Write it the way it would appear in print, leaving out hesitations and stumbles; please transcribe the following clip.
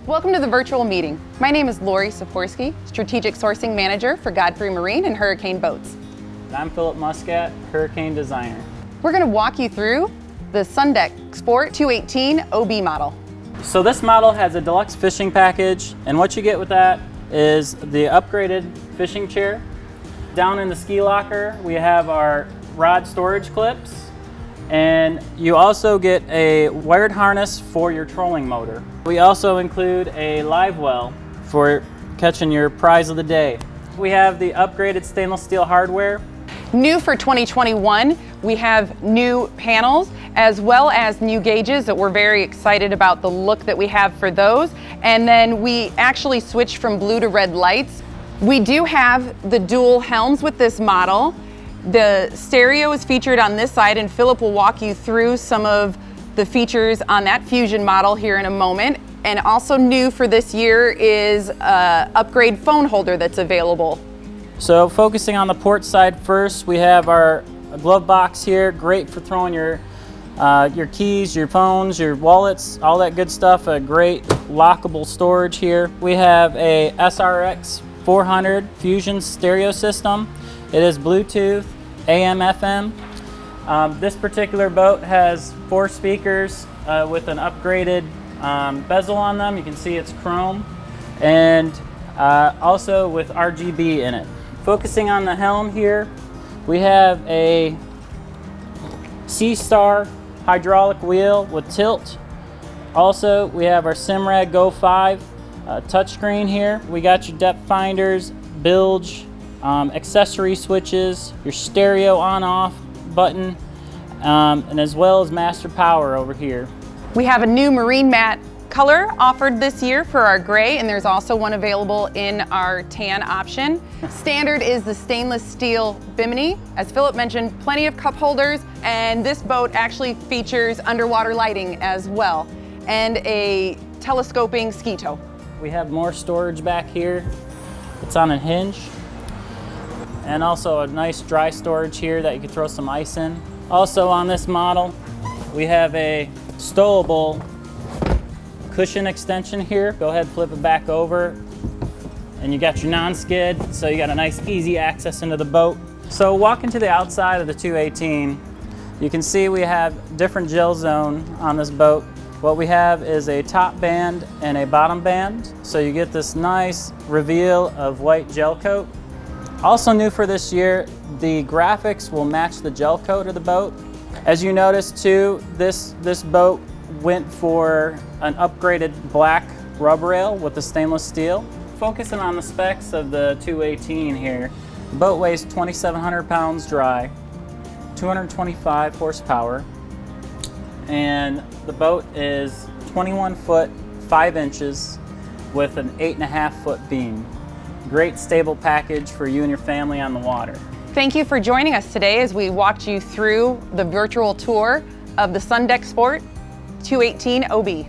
Welcome to the virtual meeting. My name is Lori Saporsky, Strategic Sourcing Manager for Godfrey Marine and Hurricane Boats. And I'm Philip Muscat, Hurricane Designer. We're going to walk you through the SunDeck Sport 218 OB model. So this model has a deluxe fishing package, and what you get with that is the upgraded fishing chair. Down in the ski locker, we have our rod storage clips, and you also get a wired harness for your trolling motor. We also include a live well for catching your prize of the day. We have the upgraded stainless steel hardware. New for 2021, we have new panels as well as new gauges that we're very excited about the look that we have for those. And then we actually switched from blue to red lights. We do have the dual helms with this model. The stereo is featured on this side, and Philip will walk you through some of the features on that Fusion model here in a moment. And also new for this year is an upgrade phone holder that's available. So focusing on the port side first, we have our glove box here, great for throwing your keys, your phones, your wallets, all that good stuff. A great lockable storage here. We have a SRX 400 Fusion stereo system. It is Bluetooth, AM, FM. This particular boat has 4 speakers with an upgraded bezel on them. You can see it's chrome, and also with RGB in it. Focusing on the helm here, we have a Seastar hydraulic wheel with tilt. Also, we have our Simrad Go 5 touchscreen here. We got your depth finders, bilge, accessory switches, your stereo on-off button, and as well as master power over here. We have a new marine matte color offered this year for our gray, and there's also one available in our tan option. Standard is the stainless steel bimini. As Philip mentioned, plenty of cup holders, and this boat actually features underwater lighting as well, and a telescoping ski tow. We have more storage back here. It's on a hinge. And also a nice dry storage here that you can throw some ice in. Also on this model, we have a stowable cushion extension here. Go ahead, flip it back over, and you got your non-skid, so you got a nice easy access into the boat. So walking to the outside of the 218, you can see we have different gel zone on this boat. What we have is a top band and a bottom band, so you get this nice reveal of white gel coat. Also new for this year, the graphics will match the gel coat of the boat. As you notice too, this boat went for an upgraded black rub rail with the stainless steel. Focusing on the specs of the 218 here, the boat weighs 2,700 pounds dry, 225 horsepower, and the boat is 21 foot 5 inches with an 8.5 foot beam. Great stable package for you and your family on the water. Thank you for joining us today as we walked you through the virtual tour of the SunDeck Sport 218 OB.